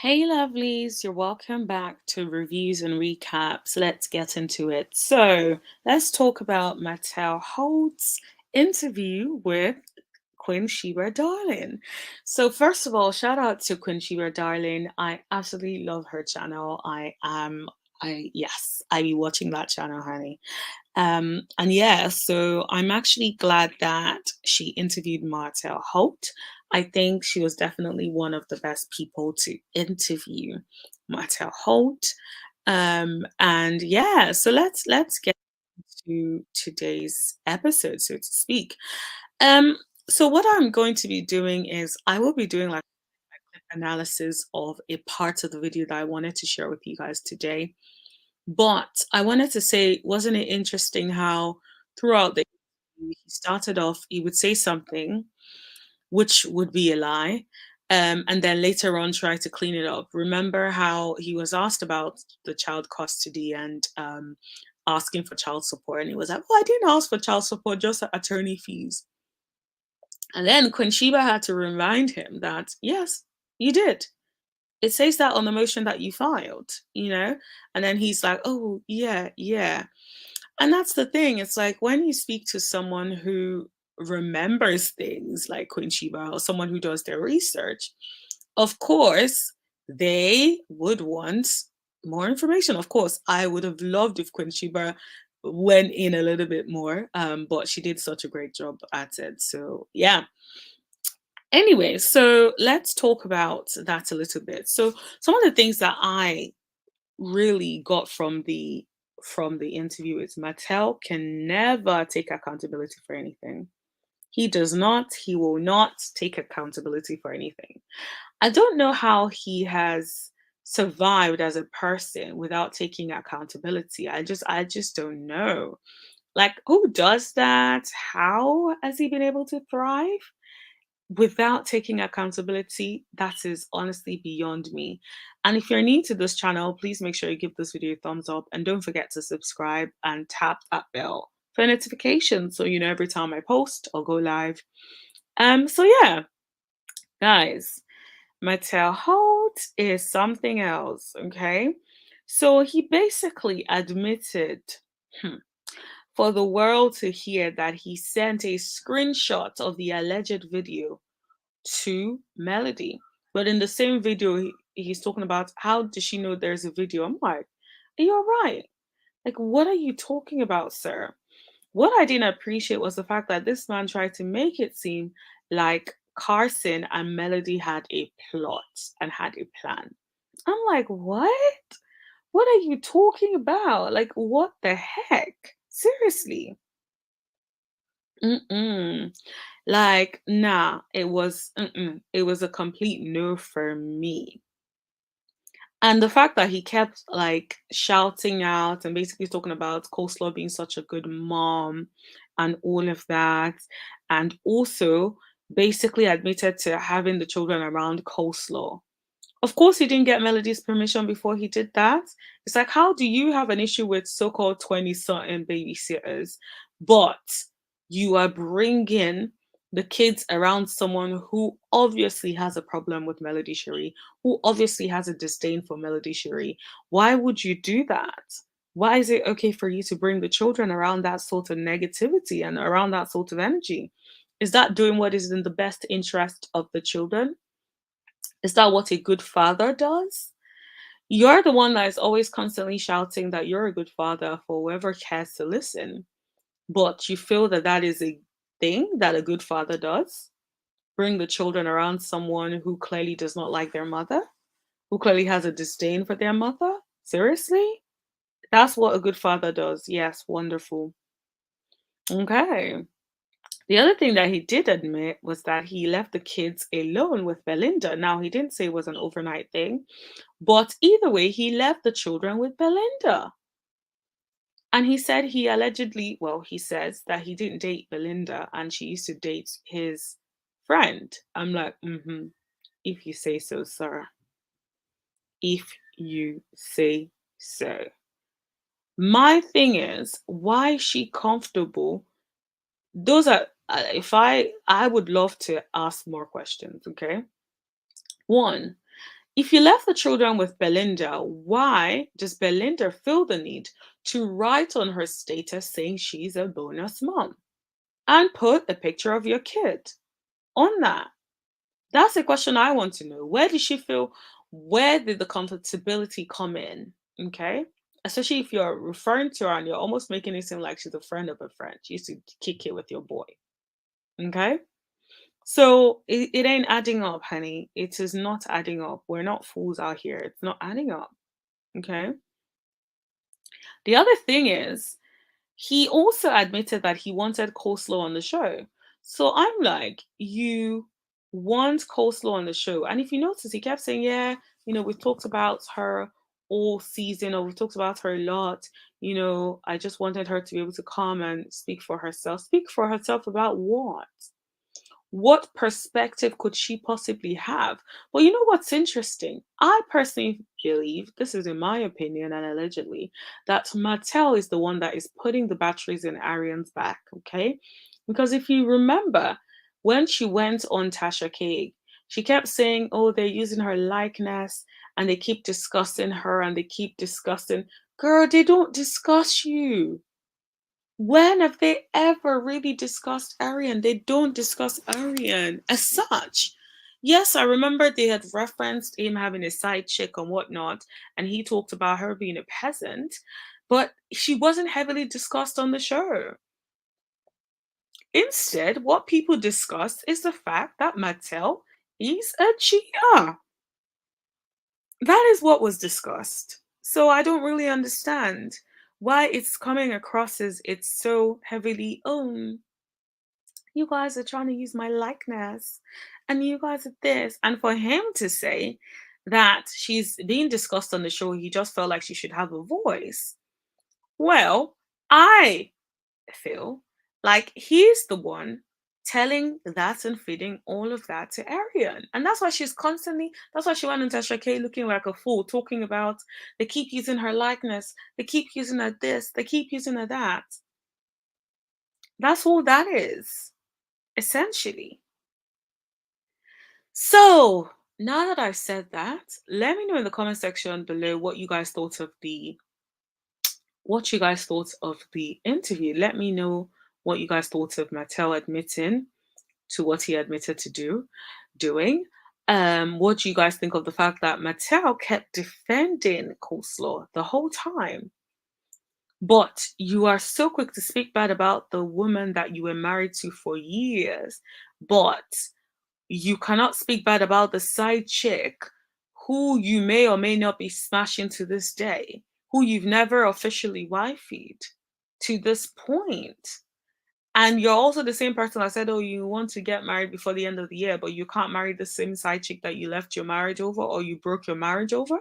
Hey, lovelies, you're welcome back to reviews and recaps. Let's get into it. So, let's talk about Martell Holt's interview with Queen Shiba Darling. So, first of all, shout out to Queen Shiba Darling. I absolutely love her channel. Yes, I be watching that channel, honey. And yeah, so I'm actually glad that she interviewed Martell Holt. I think she was definitely one of the best people to interview Martell Holt. And yeah, so let's get to today's episode, so to speak. Um, so what I'm going to be doing is I will be doing like analysis of a part of the video that I wanted to share with you guys today. But I wanted to say, wasn't it interesting how throughout the interview, he started off, he would say something which would be a lie, and then later on try to clean it up. Remember how he was asked about the child custody and asking for child support, and he was like, "Well, I didn't ask for child support, just attorney fees." And then Queen Sheba had to remind him that yes, you did. It says that on the motion that you filed, And then he's like, "Oh, yeah, yeah." And that's the thing. It's like when you speak to someone who remembers things like Queen Sheba or someone who does their research, of course, they would want more information. Of course, I would have loved if Queen Sheba went in a little bit more, but she did such a great job at it. So, yeah. Anyway, so let's talk about that a little bit. So, some of the things that I really got from the interview is Mattel can never take accountability for anything. He does not, he will not take accountability for anything. I don't know how he has survived as a person without taking accountability. I just don't know. Like who does that? How has he been able to thrive? Without taking accountability, that is honestly beyond me. And if you're new to this channel, please make sure you give this video a thumbs up and don't forget to subscribe and tap that bell for notifications so you know every time I post or go live. So yeah, guys, Mattel Holt is something else, okay? So he basically admitted for the world to hear that he sent a screenshot of the alleged video to Melody. But in the same video, he's talking about how does she know there's a video? I'm like, are you all right? Like, what are you talking about, sir? What I didn't appreciate was the fact that this man tried to make it seem like Carson and Melody had a plot and had a plan. I'm like, what? What are you talking about? Like, what the heck? Seriously. Mm-mm. Like, nah, it was a complete no for me. And the fact that he kept like shouting out and basically talking about Coleslaw being such a good mom and all of that, and also basically admitted to having the children around Coleslaw. Of course, he didn't get Melody's permission before he did that. It's like, how do you have an issue with so called 20 something babysitters, but you are bringing the kids around someone who obviously has a problem with Melody Shari, who obviously has a disdain for Melody Shari? Why would you do that? Why is it okay for you to bring the children around that sort of negativity and around that sort of energy? Is that doing what is in the best interest of the children? Is that what a good father does? You're the one that is always constantly shouting that you're a good father for whoever cares to listen, but you feel that that is a thing that a good father does? Bring the children around someone who clearly does not like their mother, who clearly has a disdain for their mother? Seriously? That's what a good father does. Yes, wonderful. Okay. The other thing that he did admit was that he left the kids alone with Belinda. Now, he didn't say it was an overnight thing, but either way, he left the children with Belinda. And he said he allegedly, well, he says that he didn't date Belinda and she used to date his friend. I'm like, if you say so, sir. If you say so. My thing is, why is she comfortable? Those are, if I would love to ask more questions, okay? One, If you left the children with Belinda, why does Belinda feel the need to write on her status saying she's a bonus mom and put a picture of your kid on that? That's a question I want to know. Where did she feel? Where did the comfortability come in? Okay. Especially if you're referring to her and you're almost making it seem like she's a friend of a friend. She used to kick it with your boy. Okay. So it ain't adding up, honey. It is not adding up. We're not fools out here. It's not adding up. Okay. The other thing is, he also admitted that he wanted coleslaw on the show. So I'm like, you want coleslaw on the show. And if you notice, he kept saying, yeah, we've talked about her all season, or we've talked about her a lot. I just wanted her to be able to come and speak for herself. Speak for herself about what? What perspective could she possibly have? Well, you know what's interesting? I personally believe, this is in my opinion and allegedly, that Martell is the one that is putting the batteries in Aryan's back, okay? Because if you remember, when she went on Tasha K, she kept saying, oh, they're using her likeness and they keep discussing her and they keep discussing. Girl, they don't discuss you. When have they ever really discussed Aryan? They don't discuss Aryan as such. Yes, I remember they had referenced him having a side chick and whatnot, and he talked about her being a peasant, but she wasn't heavily discussed on the show. Instead, what people discussed is the fact that Mattel is a cheater. That is what was discussed. So I don't really understand why it's coming across as it's so heavily owned. You guys are trying to use my likeness and you guys are this. And for him to say that she's being discussed on the show, he just felt like she should have a voice. Well, I feel like he's the one telling that and feeding all of that to Aryan. And that's why that's why she went into Tasha K looking like a fool, talking about they keep using her likeness, they keep using her this, they keep using her that. That's all that is, essentially. So now that I've said that, let me know in the comment section below what you guys thought of the interview. Let me know what you guys thought of Mattel admitting to what he admitted to doing. What do you guys think of the fact that Mattel kept defending Coleslaw the whole time? But you are so quick to speak bad about the woman that you were married to for years, but you cannot speak bad about the side chick who you may or may not be smashing to this day, who you've never officially wifeyed to this point. And you're also the same person that said, oh, you want to get married before the end of the year, but you can't marry the same side chick that you left your marriage over or you broke your marriage over.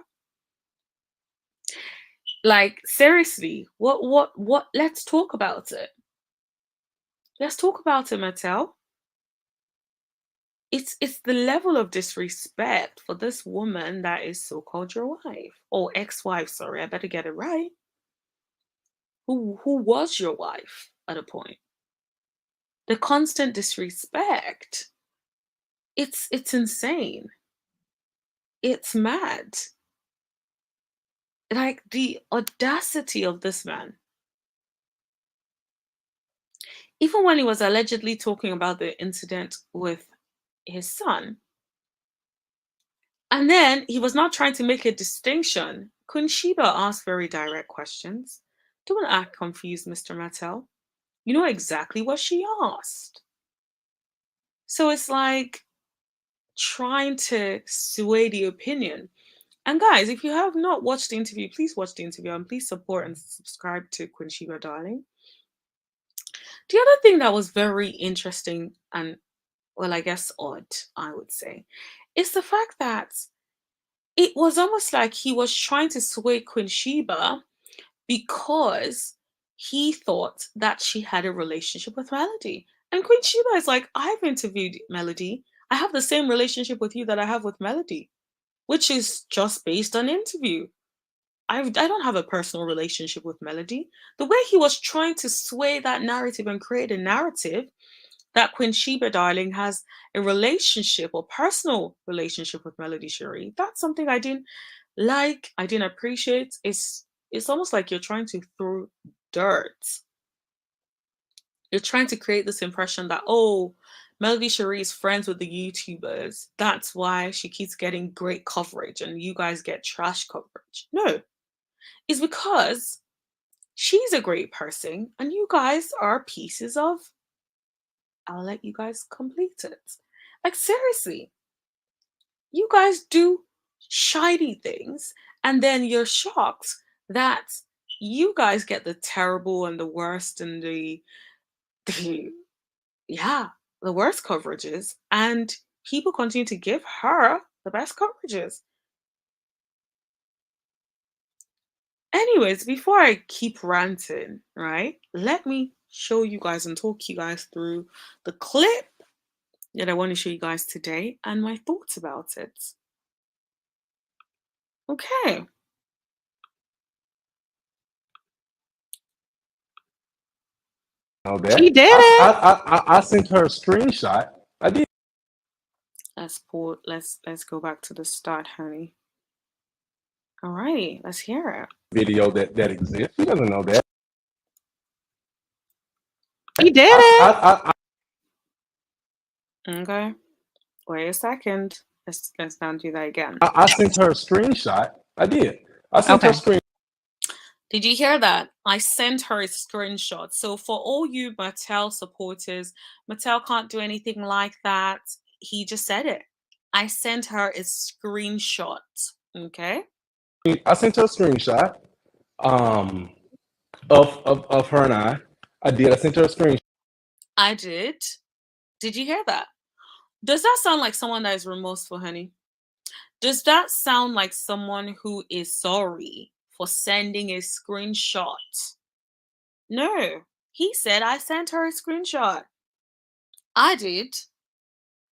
Like, seriously, what? Let's talk about it. Let's talk about it, Mattel. It's the level of disrespect for this woman that is so-called your wife or ex-wife. Sorry, I better get it right. Who was your wife at a point? The constant disrespect. It's insane. It's mad. Like the audacity of this man. Even when he was allegedly talking about the incident with his son, and then he was not trying to make a distinction. Queen Shiba asked very direct questions. Don't act confused, Mr. Mattel. You know exactly what she asked. So it's like trying to sway the opinion. And guys, if you have not watched the interview, please watch the interview and please support and subscribe to Queen Shiba Darling. The other thing that was very interesting and, well, I guess odd, I would say, is the fact that it was almost like he was trying to sway Queen Sheba because he thought that she had a relationship with Melody. And Queen Sheba is like, I've interviewed Melody. I have the same relationship with you that I have with Melody, which is just based on interview. I don't have a personal relationship with Melody. The way he was trying to sway that narrative and create a narrative that Queen Shiba Darling has a relationship or personal relationship with Melody Shari. That's something I didn't like, I didn't appreciate. It's almost like you're trying to throw dirt. You're trying to create this impression that, oh, Melody Shari is friends with the YouTubers. That's why she keeps getting great coverage and you guys get trash coverage. No, it's because she's a great person and you guys are pieces of. I'll let you guys complete it. Like, seriously, you guys do shiny things and then you're shocked that you guys get the terrible and the worst and the yeah, the worst coverages, and people continue to give her the best coverages. Anyways, before I keep ranting, right, let me show you guys and talk you guys through the clip that I want to show you guys today and my thoughts about it. Okay. Know She that. did it. I sent her a screenshot. I did Let's go back to the start, honey. Alrighty, let's hear it. video that exists. She doesn't know that. She did it. I Okay. Wait a second. Let's not do that again. I sent her a screenshot. I did. I sent her a Okay. screen. Did you hear that? I sent her a screenshot. So for all you Mattel supporters, Mattel can't do anything like that. He just said it. I sent her a screenshot. Okay. I sent her a screenshot um of her and I. I did. I sent her a screenshot. I did. Did you hear that? Does that sound like someone that is remorseful, honey? Does that sound like someone who is sorry for sending a screenshot? No. He said I sent her a screenshot. I did.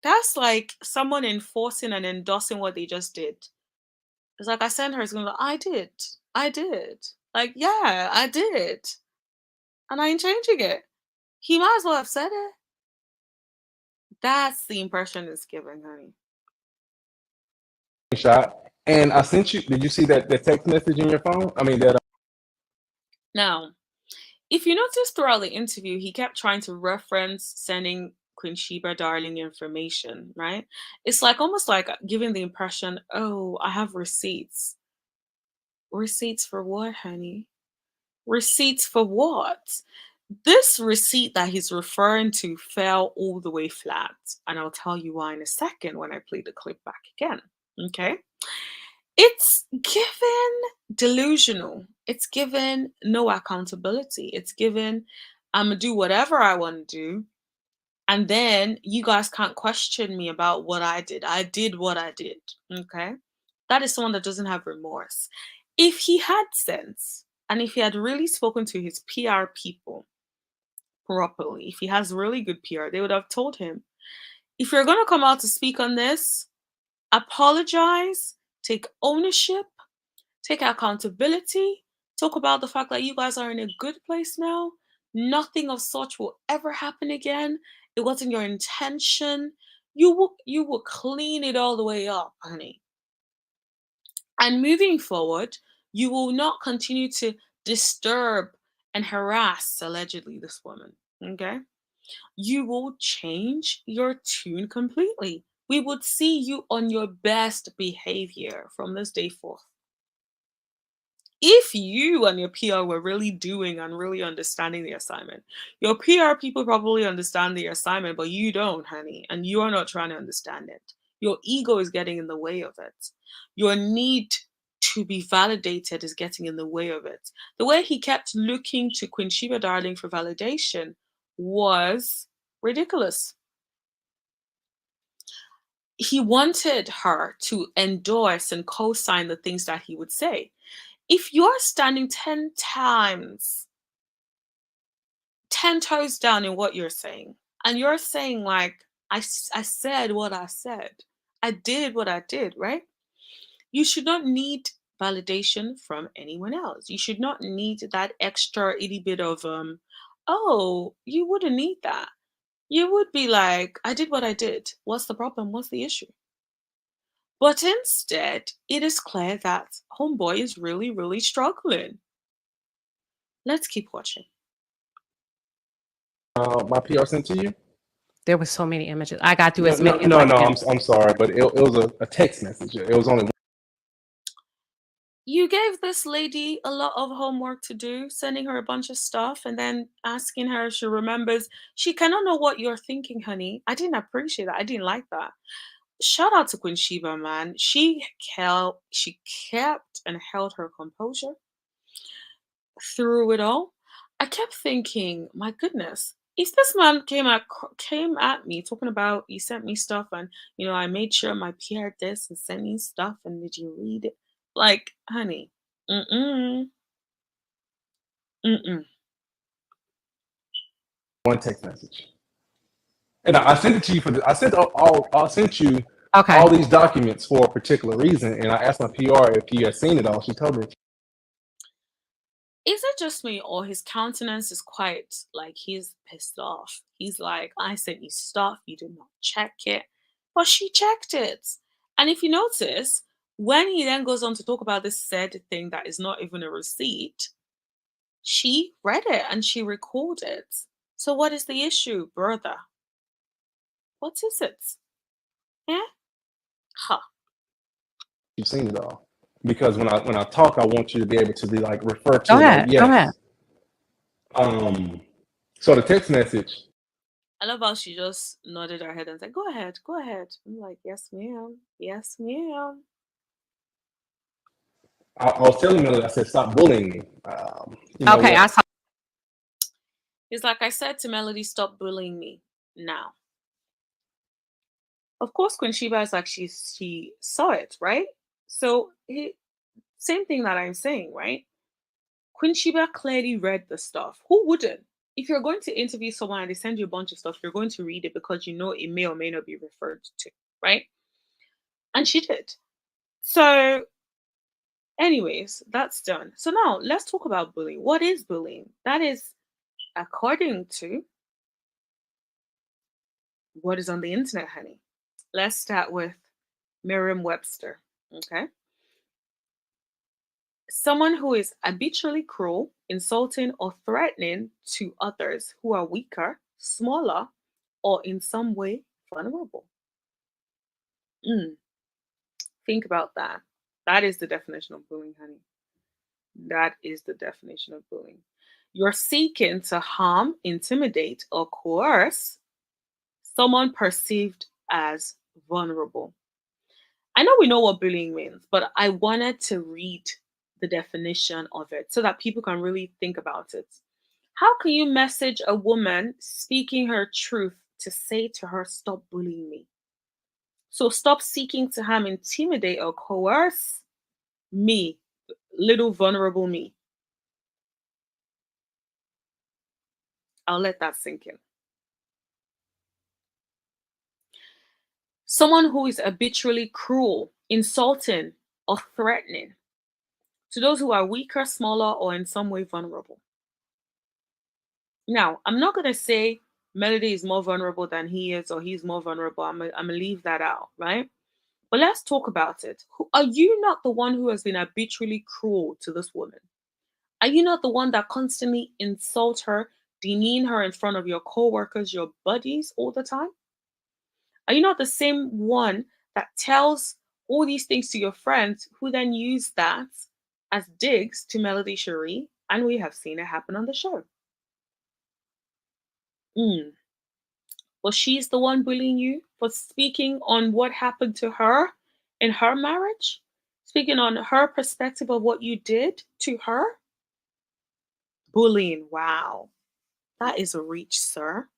That's like someone enforcing and endorsing what they just did. It's like I sent her a screenshot. I did. I did. Like, yeah, I did. And I ain't changing it. He might as well have said it. That's the impression it's giving, honey. And I sent you. Did you see that text message in your phone? I mean that. Now, if you notice throughout the interview, he kept trying to reference sending Queen Sheba Darling information, right? It's like almost like giving the impression, oh, I have receipts. Receipts for what, honey? Receipts for what? This receipt that he's referring to fell all the way flat. And I'll tell you why in a second when I play the clip back again. Okay? It's given delusional. It's given no accountability. It's given I'm gonna do whatever I want to do, and then you guys can't question me about what I did. I did what I did. Okay? That is someone that doesn't have remorse. If he had sense, and if he had really spoken to his PR people properly, if he has really good PR, they would have told him, if you're gonna come out to speak on this, apologize, take ownership, take accountability, talk about the fact that you guys are in a good place now. Nothing of such will ever happen again. It wasn't your intention. You will clean it all the way up, honey. And moving forward, you will not continue to disturb and harass allegedly this woman. Okay? You will change your tune completely. We would see you on your best behavior from this day forth. If you and your PR were really doing and really understanding the assignment, your PR people probably understand the assignment, but you don't, honey, and you are not trying to understand it. Your ego is getting in the way of it. Your need to be validated is getting in the way of it. The way he kept looking to Queen Shiba Darling for validation was ridiculous. He wanted her to endorse and co-sign the things that he would say. If you're standing 10 times, 10 toes down in what you're saying, and you're saying, like, I said what I said, I did what I did, right? You should not need validation from anyone else. You should not need that extra itty bit of, oh, you wouldn't need that. You would be like, I did what I did. What's the problem? What's the issue? But instead, it is clear that Homeboy is really, really struggling. Let's keep watching. My PR sent to you? There was so many images. I got through No, as no, many as no, I no. can. I'm sorry, but it was a text message. It was only. You gave this lady a lot of homework to do, sending her a bunch of stuff and then asking her if she remembers. She cannot know what you're thinking, honey. I didn't appreciate that. I didn't like that. Shout out to Queen Shiba, man. She kept and held her composure through it all. I kept thinking, my goodness, if this man came at me talking about he sent me stuff and I made sure my PR this and sent me stuff and did you read it? Like, honey, mm-mm, mm-mm. One text message, and I sent it to you I sent you Okay. all these documents for a particular reason, and I asked my PR if he had seen it all. She told me. Is it just me or his countenance is quite like he's pissed off? He's like, I sent you stuff, you did not check it. But she checked it. And if you notice, when he then goes on to talk about this said thing that is not even a receipt, she read it and she recorded. So what is the issue, brother? What is it? Yeah? Huh. You've seen it all, because when I talk, I want you to be able to be like refer to Go it like ahead. Go ahead. yes. So the text message. I love how she just nodded her head and said, go ahead, go ahead. I'm like, yes, ma'am. Yes, ma'am. I was telling Melody, I said, stop bullying me. You know Okay, I what? saw. He's like, I said to Melody, stop bullying me now. Of course, Queen Shiba is like, she saw it, right? So, same thing that I'm saying, right? Queen Shiba clearly read the stuff. Who wouldn't? If you're going to interview someone and they send you a bunch of stuff, you're going to read it because you know it may or may not be referred to, right? And she did. So, anyways, that's done. So now let's talk about bullying. What is bullying? That is according to what is on the internet, honey. Let's start with Merriam-Webster. Okay. Someone who is habitually cruel, insulting, or threatening to others who are weaker, smaller, or in some way vulnerable. Mm, think about that. That is the definition of bullying, honey. That is the definition of bullying. You're seeking to harm, intimidate, or coerce someone perceived as vulnerable. I know we know what bullying means, but I wanted to read the definition of it so that people can really think about it. How can you message a woman speaking her truth to say to her, stop bullying me? So stop seeking to harm, intimidate, or coerce me, little vulnerable me. I'll let that sink in. Someone who is habitually cruel, insulting, or threatening to those who are weaker, smaller, or in some way vulnerable. Now, I'm not going to say Melody is more vulnerable than he is or he's more vulnerable. I'm going to leave that out, right? But let's talk about it. Are you not the one who has been habitually cruel to this woman? Are you not the one that constantly insults her, demean her in front of your co-workers, your buddies all the time? Are you not the same one that tells all these things to your friends who then use that as digs to Melody Shari? And we have seen it happen on the show. Mm. Well, she's the one bullying you for speaking on what happened to her in her marriage, speaking on her perspective of what you did to her. Bullying, wow, that is a reach, sir.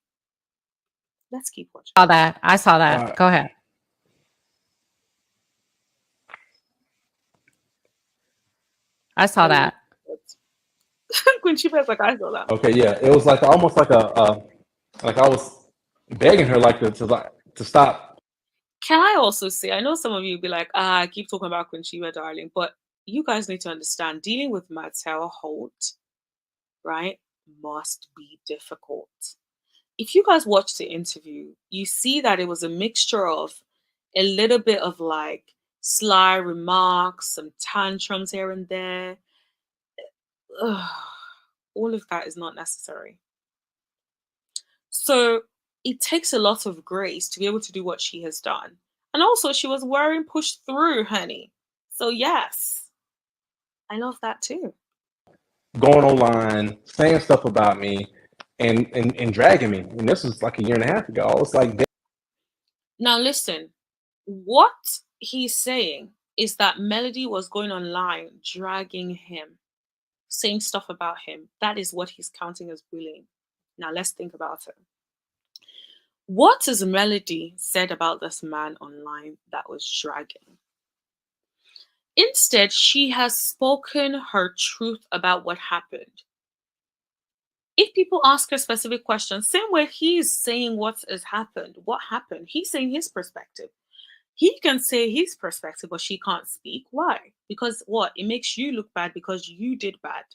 Let's keep watching. Saw that. I saw that. Go ahead. I saw that. When she was like, I saw that. Okay, yeah, it was like almost like like I was begging her like to stop. Can I also say, I know some of you will be like, I keep talking about Queen Shiba Darling, but you guys need to understand dealing with Martell Holt, right, must be difficult. if you guys watch the interview, you see that it was a mixture of a little bit of like sly remarks, some tantrums here and there. Ugh, all of that is not necessary. So it takes a lot of grace to be able to do what she has done. And also, she was wearing pushed through, honey. So, yes, I love that too. Going online, saying stuff about me, and dragging me. And this was like a year and a half ago. I was like, Now, listen, what he's saying is that Melody was going online, dragging him, saying stuff about him. That is what he's counting as bullying. Now, let's think about it. What has Melody said about this man online that was dragging? Instead, she has spoken her truth about what happened. If people ask her specific questions, same way he's saying what has happened, what happened, he's saying his perspective. He can say his perspective, but she can't speak. Why? Because what? It makes you look bad because you did bad.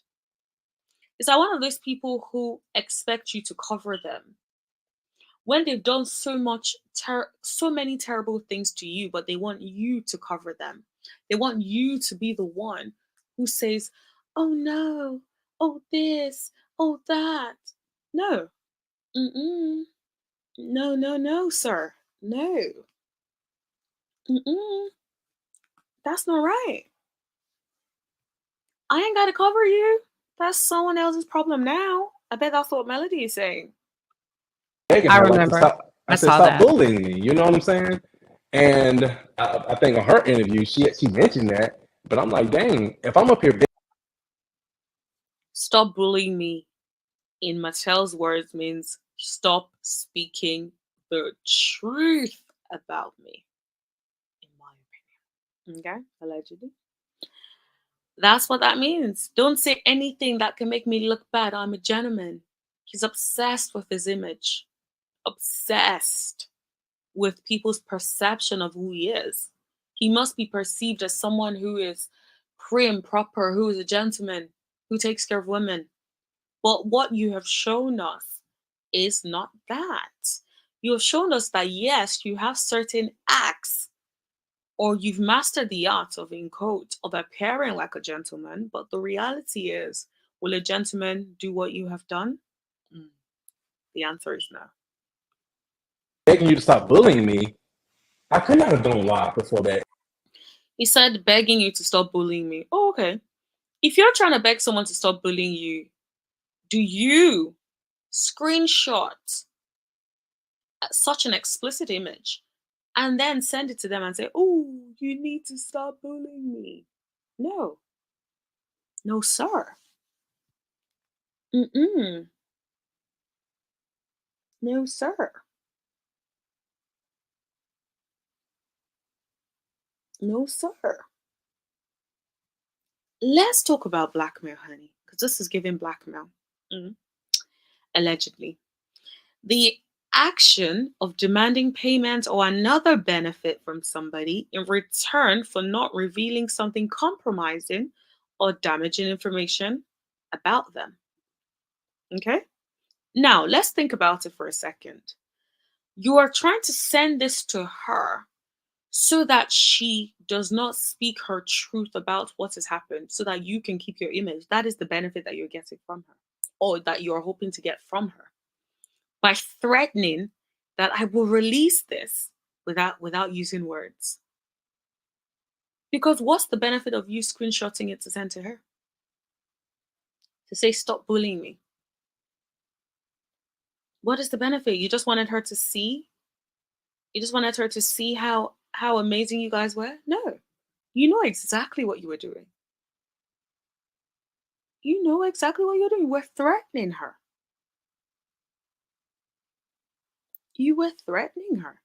Is that one of those people who expect you to cover them when they've done so many terrible things to you, but they want you to cover them. They want you to be the one who says, "Oh no, oh this, oh that." No, mm-mm. No, no, no, sir, no, mm-mm. That's not right. I ain't got to cover you. That's someone else's problem now. I bet that's what Melody is saying. begging I her like to remember. stop. I I said, saw stop that. bullying me. You know what I'm saying? And I think on her interview, she mentioned that. But I'm like, dang, if I'm up here, Stop bullying me, in Martell's words, means stop speaking the truth about me, in my opinion. Okay? Allegedly. That's what that means. Don't say anything that can make me look bad. I'm a gentleman. He's obsessed with his image, obsessed with people's perception of who he is. He must be perceived as someone who is prim, proper, who is a gentleman, who takes care of women. But what you have shown us is not that. You have shown us that yes, you have certain acts, or you've mastered the art of, in quote, of appearing like a gentleman. But the reality is, will a gentleman do what you have done? The answer is no. begging you to stop bullying me, I could not have done live before that. He said, begging you to stop bullying me. Oh, okay. If you're trying to beg someone to stop bullying you, do you screenshot such an explicit image and then send it to them and say, "Oh, you need to stop bullying me"? No. No, sir. Mm-mm. No, sir. No, sir. Let's talk about blackmail, honey, because this is giving blackmail. Mm. Allegedly. The action of demanding payment or another benefit from somebody in return for not revealing something compromising or damaging information about them. Okay? Now, let's think about it for a second. You are trying to send this to her so that she does not speak her truth about what has happened, so that you can keep your image. That is the benefit that you're getting from her, or that you're hoping to get from her, by threatening that I will release this without using words. Because what's the benefit of you screenshotting it to send to her? To say, "Stop bullying me." What is the benefit? You just wanted her to see? You just wanted her to see how amazing you guys were? No. You know exactly what you were doing. You know exactly what you're doing. We're threatening her. You were threatening her.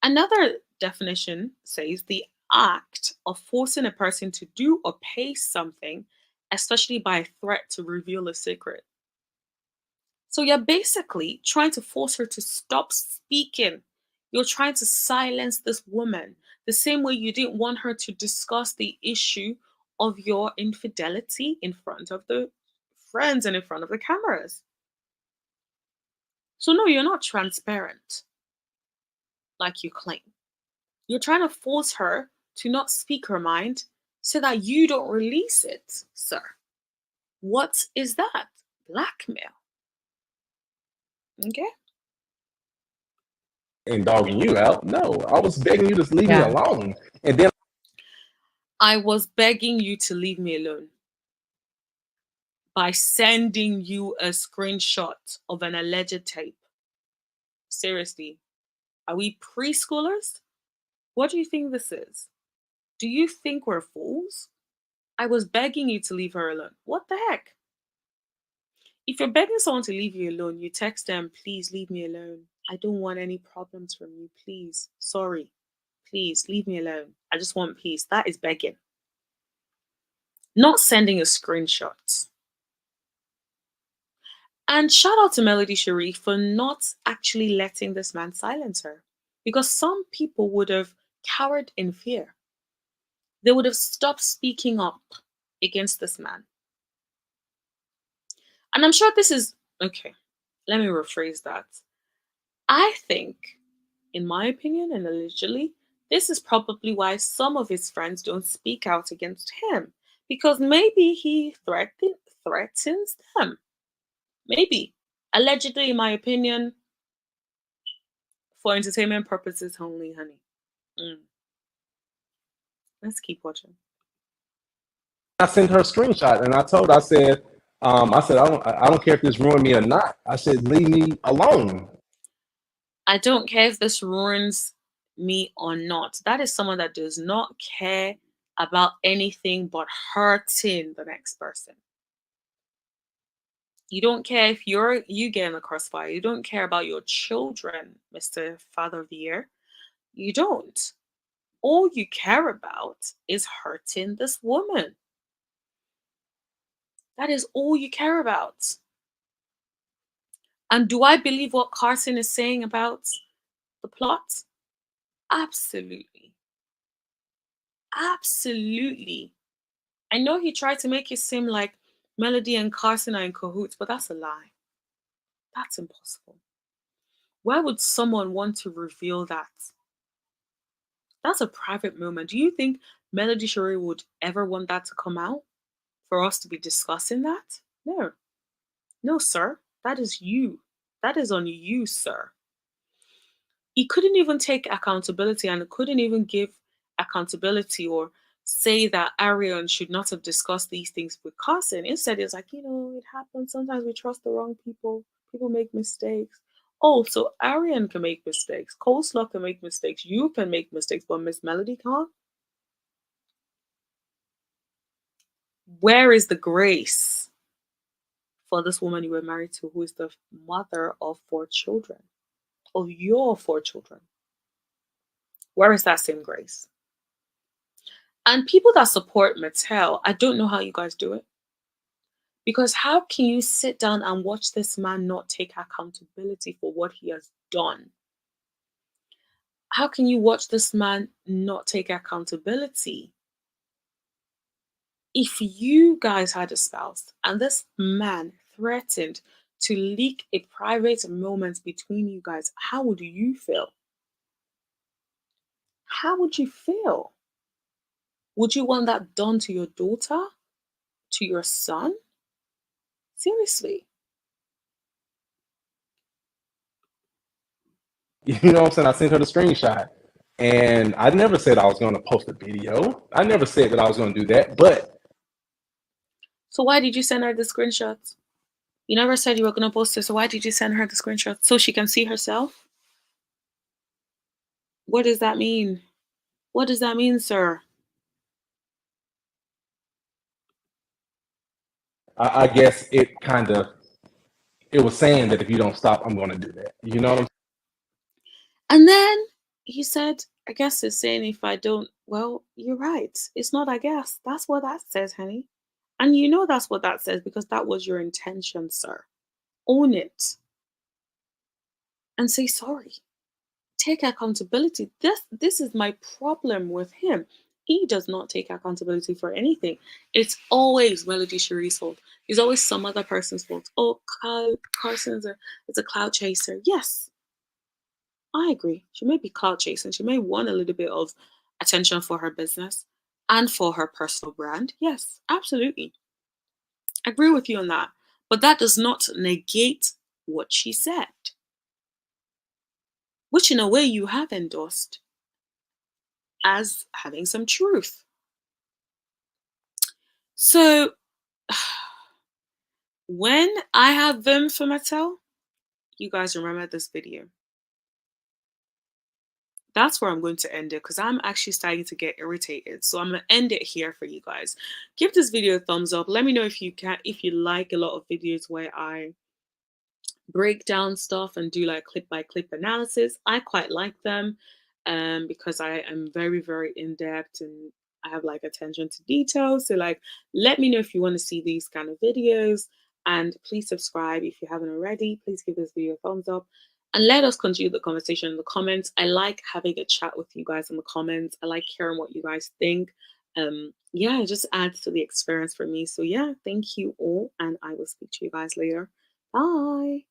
Another definition says the act of forcing a person to do or pay something, especially by a threat to reveal a secret. So you're basically trying to force her to stop speaking. You're trying to silence this woman the same way you didn't want her to discuss the issue of your infidelity in front of the friends and in front of the cameras. So no, you're not transparent like you claim. You're trying to force her to not speak her mind so that you don't release it, sir. What is that? Blackmail. Okay? And dogging you out. No, I was begging you to leave me Yeah. alone. And then I was begging you to leave me alone by sending you a screenshot of an alleged tape. Seriously, are we preschoolers? What do you think this is? Do you think we're fools? I was begging you to leave her alone. What the heck? If you're begging someone to leave you alone, you text them, please leave me alone. I don't want any problems from you. Please. Sorry. Please leave me alone. I just want peace. That is begging. Not sending a screenshot. And shout out to Melody Shari for not actually letting this man silence her. Because some people would have cowered in fear. They would have stopped speaking up against this man. And I'm sure this is okay. Let me rephrase that. I think, in my opinion, and allegedly, this is probably why some of his friends don't speak out against him. Because maybe he threatens them. Maybe. Allegedly, in my opinion, for entertainment purposes only, honey. Let's keep watching. I sent her a screenshot and I said, I don't care if this ruined me or not. I said, leave me alone. I don't care if this ruins me or not. That is someone that does not care about anything but hurting the next person. You don't care if you get in the crossfire. You don't care about your children, Mr. Father of the Year. You don't. All you care about is hurting this woman. That is all you care about. And do I believe what Carson is saying about the plot? Absolutely. Absolutely. I know he tried to make it seem like Melody and Carson are in cahoots, but that's a lie. That's impossible. Why would someone want to reveal that? That's a private moment. Do you think Melody Shari would ever want that to come out? For us to be discussing that? No. No, sir. That is you. That is on you, sir. He couldn't even take accountability and couldn't even give accountability or say that Aryan should not have discussed these things with Carson. Instead, it's like, it happens. Sometimes we trust the wrong people. People make mistakes. Oh, so Aryan can make mistakes. Coleslaw can make mistakes. You can make mistakes, but Miss Melody can't? Where is the grace for this woman you were married to, who is the mother of 4 children? Of your 4 children? Where is that same grace? And people that support Mattel, I don't know how you guys do it. Because how can you sit down and watch this man not take accountability for what he has done? How can you watch this man not take accountability? If you guys had a spouse and this man threatened to leak a private moment between you guys, how would you feel? How would you feel? Would you want that done to your daughter? To your son? Seriously. You know what I'm saying? I sent her the screenshot. And I never said I was going to post a video. I never said that I was going to do that. But so why did you send her the screenshots? You never said you were going to post it, so why did you send her the screenshot? So she can see herself? What does that mean? What does that mean, sir? I guess it was saying that if you don't stop, I'm going to do that. You know what I'm saying? And then he said, I guess it's saying if I don't, well, you're right. It's not I guess. That's what that says, honey. And you know that's what that says because that was your intention, sir. Own it. And say sorry. Take accountability. This is my problem with him. He does not take accountability for anything. It's always Melody Shari's fault. It's always some other person's fault. Oh, Carson's is a cloud chaser. Yes, I agree. She may be cloud chasing. She may want a little bit of attention for her business and for her personal brand. Yes, absolutely. I agree with you on that. But that does not negate what she said, which in a way you have endorsed as having some truth. So when I have them for Mattel, you guys remember this video. That's where I'm going to end it because I'm actually starting to get irritated. So I'm gonna end it here for you guys. Give this video a thumbs up. Let me know if you like a lot of videos where I break down stuff and do like clip by clip analysis. I quite like them because I am very, very in-depth and I have like attention to detail. So like, let me know if you want to see these kind of videos, and please subscribe if you haven't already. Please give this video a thumbs up and let us continue the conversation in the comments. I like having a chat with you guys in the comments. I like hearing what you guys think. Yeah, it just adds to the experience for me. So yeah, thank you all, and I will speak to you guys later. Bye.